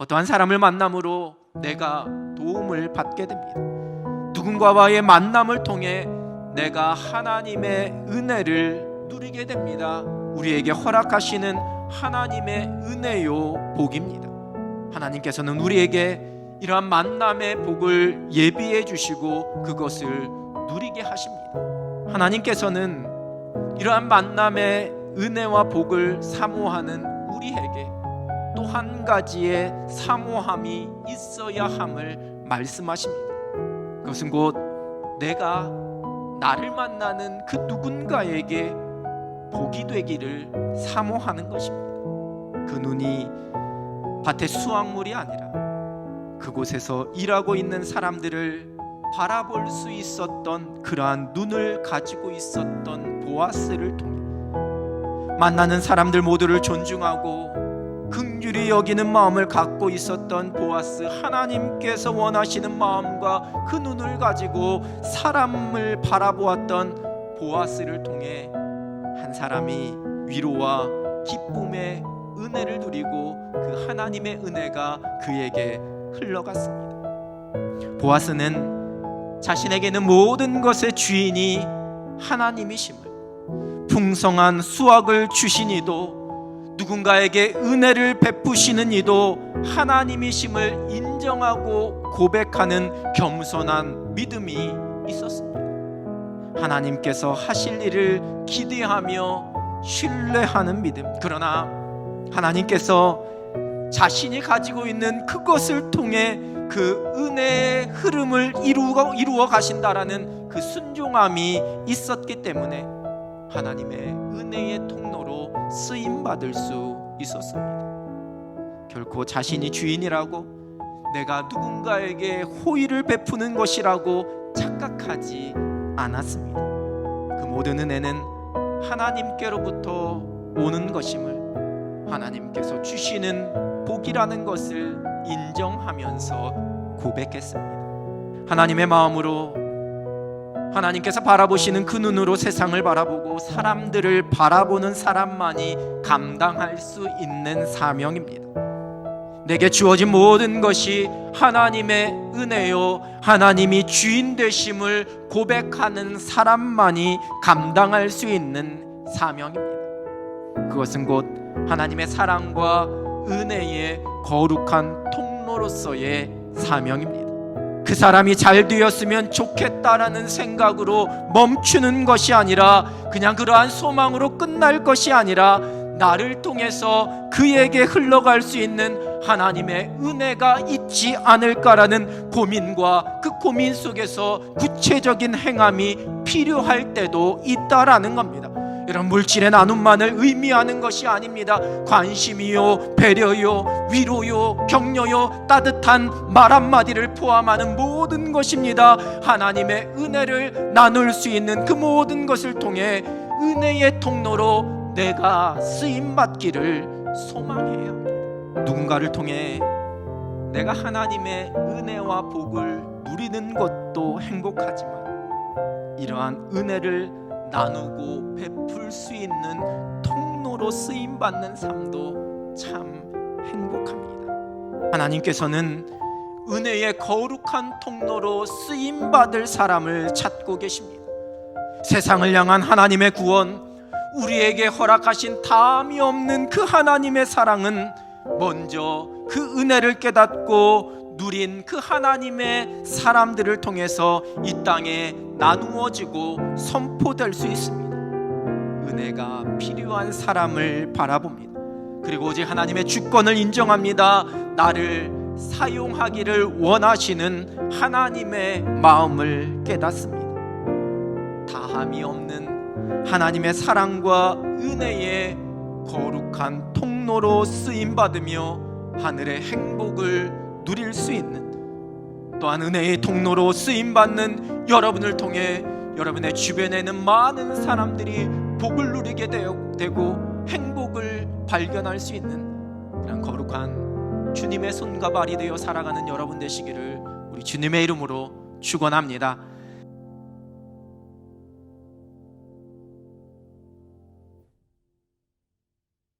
어떠한 사람을 만남으로 내가 도움을 받게 됩니다. 누군가와의 만남을 통해 내가 하나님의 은혜를 누리게 됩니다. 우리에게 허락하시는 하나님의 은혜요 복입니다. 하나님께서는 우리에게 이러한 만남의 복을 예비해 주시고 그것을 누리게 하십니다. 하나님께서는 이러한 만남의 은혜와 복을 사모하는 우리에게 또 한 가지의 사모함이 있어야 함을 말씀하십니다. 그것은 곧 내가 나를 만나는 그 누군가에게 복이 되기를 사모하는 것입니다. 그 눈이 밭의 수확물이 아니라 그곳에서 일하고 있는 사람들을 바라볼 수 있었던 그러한 눈을 가지고 있었던 보아스를 통해 만나는 사람들 모두를 존중하고 긍휼히 여기는 마음을 갖고 있었던 보아스, 하나님께서 원하시는 마음과 그 눈을 가지고 사람을 바라보았던 보아스를 통해 한 사람이 위로와 기쁨의 은혜를 누리고 그 하나님의 은혜가 그에게 흘러갔습니다. 보아스는 자신에게는 모든 것의 주인이 하나님이심을, 풍성한 수확을 주신 이도 누군가에게 은혜를 베푸시는 이도 하나님이심을 인정하고 고백하는 겸손한 믿음이 있었습니다. 하나님께서 하실 일을 기대하며 신뢰하는 믿음. 그러나 하나님께서 자신이 가지고 있는 그것을 통해 그 은혜의 흐름을 이루어 가신다라는 그 순종함이 있었기 때문에 하나님의 은혜의 통로로 쓰임받을 수 있었습니다. 결코 자신이 주인이라고, 내가 누군가에게 호의를 베푸는 것이라고 착각하지 않았습니다. 그 모든 은혜는 하나님께로부터 오는 것임을, 하나님께서 주시는 복이라는 것을 인정하면서 고백했습니다. 하나님의 마음으로, 하나님께서 바라보시는 그 눈으로 세상을 바라보고 사람들을 바라보는 사람만이 감당할 수 있는 사명입니다. 내게 주어진 모든 것이 하나님의 은혜요, 하나님이 주인 되심을 고백하는 사람만이 감당할 수 있는 사명입니다. 그것은 곧 하나님의 사랑과 은혜의 거룩한 통로로서의 사명입니다. 그 사람이 잘 되었으면 좋겠다라는 생각으로 멈추는 것이 아니라, 그냥 그러한 소망으로 끝날 것이 아니라, 나를 통해서 그에게 흘러갈 수 있는 하나님의 은혜가 있지 않을까라는 고민과 그 고민 속에서 구체적인 행함이 필요할 때도 있다라는 겁니다. 이런 물질의 나눔만을 의미하는 것이 아닙니다. 관심이요, 배려요, 위로요, 격려요, 따뜻한 말 한마디를 포함하는 모든 것입니다. 하나님의 은혜를 나눌 수 있는 그 모든 것을 통해 은혜의 통로로 내가 쓰임받기를 소망해야 합니다. 누군가를 통해 내가 하나님의 은혜와 복을 누리는 것도 행복하지만 이러한 은혜를 나누고 베풀 수 있는 통로로 쓰임받는 삶도 참 행복합니다. 하나님께서는 은혜의 거룩한 통로로 쓰임받을 사람을 찾고 계십니다. 세상을 향한 하나님의 구원, 우리에게 허락하신 다함이 없는 그 하나님의 사랑은 먼저 그 은혜를 깨닫고 누린 그 하나님의 사람들을 통해서 이 땅에 나누어지고 선포될 수 있습니다. 은혜가 필요한 사람을 바라봅니다. 그리고 오직 하나님의 주권을 인정합니다. 나를 사용하기를 원하시는 하나님의 마음을 깨닫습니다. 다함이 없는 하나님의 사랑과 은혜의 거룩한 통로로 쓰임받으며 하늘의 행복을 누릴 수 있는, 또한 은혜의 통로로 쓰임받는 여러분을 통해 여러분의 주변에는 많은 사람들이 복을 누리게 되고 행복을 발견할 수 있는 그런 거룩한 주님의 손과 발이 되어 살아가는 여러분 되시기를 우리 주님의 이름으로 축원합니다.